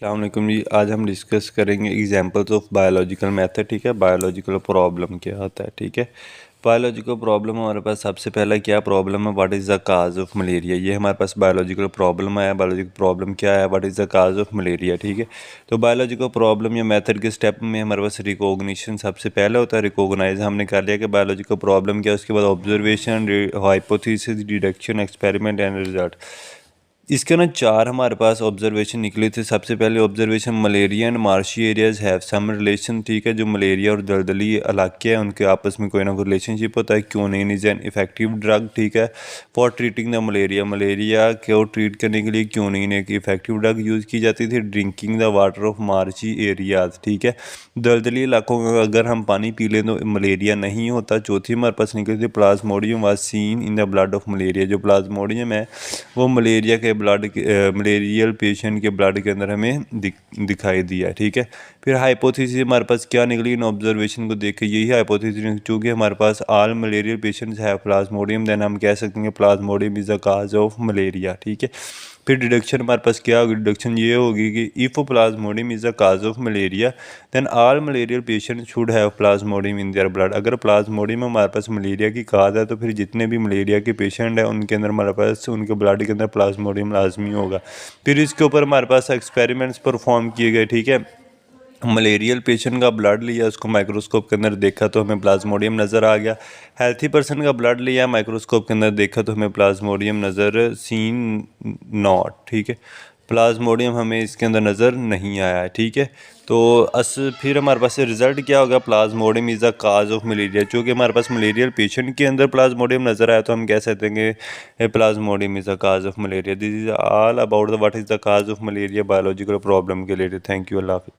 अस्सलामुअलैकुम जी। आज हम डिस्कस करेंगे एग्जांपल्स ऑफ बायोलॉजिकल मेथड। ठीक है, बायोलॉजिकल प्रॉब्लम क्या होता है। ठीक है, बायोलॉजिकल प्रॉब्लम हमारे पास सबसे पहला क्या प्रॉब्लम है, what is the cause of malaria. ये हमारे पास बायोलॉजिकल प्रॉब्लम है। बायोलॉजिकल प्रॉब्लम क्या है, what is the cause of malaria. ठीक है, तो बायोलॉजिकल प्रॉब्लम या मेथड के स्टेप में हमारे पास रिकॉग्निशन सबसे पहले होता है। रिकॉग्नाइज हमने कर लिया कि बायोलॉजिकल प्रॉब्लम क्या है, उसके बाद observation, hypothesis, deduction, experiment and result. इसके ना चार हमारे पास ऑब्जर्वेशन निकले थे। सबसे पहले observation, malaria and marshy areas have some relation. ठीक है, जो मलेरिया और दलदली इलाके हैं उनके आपस में कोई ना कोई रिलेशनशिप होता है। Quinine is an effective drug. ठीक है, for treating the malaria, malaria को ट्रीट करने के लिए क्यूनिन एक इफेक्टिव ड्रग यूज़ की जाती थी। Drinking the water of marshy areas. ठीक है, दलदली इलाकों में अगर हम पानी पी लें तो मलेरिया नहीं होता। चौथी हमारे पास निकली थी, Plasmodium was seen in the blood of malaria. जो प्लाज्मोडियम है वो मलेरिया के ब्लड मलेरियल पेशेंट के ब्लड के अंदर हमें दिखाई दिया। ठीक है, फिर हाइपोथेसिस हमारे पास क्या निकली इन ऑब्जर्वेशन को देख के, यही हाइपोथेसिस, चूँकि हमारे पास ऑल मलेरियल पेशेंट्स है प्लाज्मोडियम, देन हम कह सकते हैं Plasmodium is the cause of malaria. ठीक है, फिर डिडक्शन हमारे पास क्या होगी, डिडक्शन ये होगी कि if plasmodium is the cause of malaria then all malarial patient should have plasmodium in their blood. अगर प्लाज्मोडियम हमारे पास मलेरिया की काज है तो फिर जितने भी मलेरिया के पेशेंट हैं उनके अंदर हमारे पास उनके ब्लड के अंदर प्लाज्मोडियम लाजमी होगा। फिर इसके ऊपर हमारे पास एक्सपेरिमेंट्स परफॉर्म किए गए। ठीक है, मलेरियल पेशेंट का ब्लड लिया, उसको माइक्रोस्कोप के अंदर देखा तो हमें प्लाज्मोडियम नज़र आ गया। हेल्थी पर्सन का ब्लड लिया, माइक्रोस्कोप के अंदर देखा तो हमें प्लाज्मोडियम नज़र सीन नॉट। ठीक है, प्लाज्मोडियम हमें इसके अंदर नज़र नहीं आया है। ठीक है, तो फिर हमारे पास रिजल्ट क्या होगा, Plasmodium is the cause of malaria. चूँकि हमारे पास मलेरियल पेशेंट के अंदर प्लाज्मोडियम नज़र आया तो हम कह सकते हैं कि Plasmodium is the cause of malaria. This is all about the what is the cause of malaria biological problem के रिलेटेड। थैंक यू, अल्लाह हाफिज़।